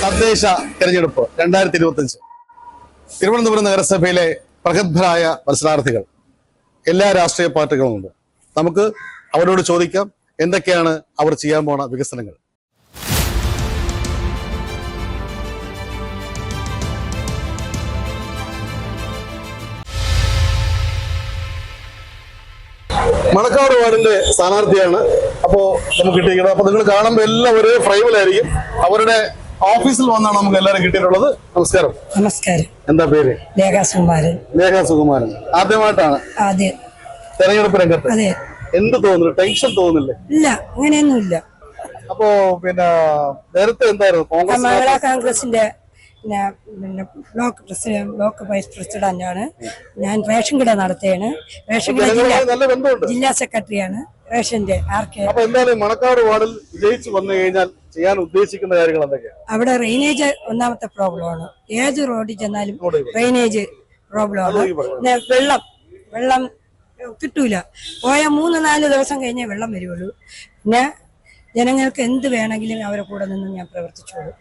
തദ്ദേശ തെരഞ്ഞെടുപ്പ് 2025 തിരുവനന്തപുരം നഗരസഭയിലെ പ്രഗത്ഭരായ മത്സരാർത്ഥികൾ എല്ലാ രാഷ്ട്രീയ പാർട്ടികളുമുണ്ട്. നമുക്ക് അവരോട് ചോദിക്കാം എന്തൊക്കെയാണ് അവർ ചെയ്യാൻ പോണ വികസനങ്ങൾ. മണക്കാട് വാർഡിന്റെ സ്ഥാനാർത്ഥിയാണ് അപ്പോ നമുക്ക് കിട്ടിയിരിക്കുന്നത്. അപ്പൊ നിങ്ങൾ കാണുമ്പോൾ എല്ലാം ഒരേ ഫ്രെയിമിലായിരിക്കും. അവരുടെ ഓഫീസിൽ വന്നാണ് നമുക്ക് എല്ലാവരും കിട്ടിയിട്ടുള്ളത്. നമസ്കാരം. നമസ്കാരം. എന്താ പേര്? ലേഖ സുകുമാരൻ. ആദ്യമായിട്ടാണ് തെരഞ്ഞെടുപ്പ് രംഗത്ത്. അതെ. എന്ത് തോന്നുന്നു? ടെൻഷൻ തോന്നുന്നില്ലേ? ഇല്ല, അങ്ങനെയൊന്നുമില്ല. അപ്പോ പിന്നെ നേരത്തെ എന്തായിരുന്നു? കോൺഗ്രസിന്റെ ബ്ലോക്ക് വൈസ് പ്രസിഡന്റ് ആണ് ഞാൻ. റേഷൻ കട നടത്തുകയാണ്. റേഷൻ കട ജില്ലാ സെക്രട്ടറിയാണ് റേഷന്റെ. അപ്പൊ എന്തായാലും മണക്കാട് വാർഡിൽ വിജയിച്ചു വന്നു കഴിഞ്ഞാൽ ചെയ്യാൻ ഉദ്ദേശിക്കുന്ന കാര്യങ്ങൾ എന്തൊക്കെയാണ്? അവിടെ ഡ്രെയിനേജ് ഒന്നാമത്തെ പ്രോബ്ലമാണ്. ഏത് റോഡിൽ ചെന്നാലും ഡ്രെയിനേജ് പ്രോബ്ലമാണ്. പിന്നെ വെള്ളം കിട്ടൂല. പോയ 3-4 ദിവസം കഴിഞ്ഞേ വെള്ളം വരുള്ളൂ. പിന്നെ ജനങ്ങൾക്ക് എന്ത് വേണമെങ്കിലും അവരെ കൂടെ നിന്ന് ഞാൻ പ്രവർത്തിച്ചോളൂ.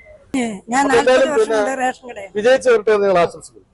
ഞാൻ 40 വർഷം കൊണ്ട് റേഷൻ കടയാണ്. വിജയിച്ചു വരട്ടെ എന്ന് നിങ്ങൾ ആശംസിക്കുന്നു.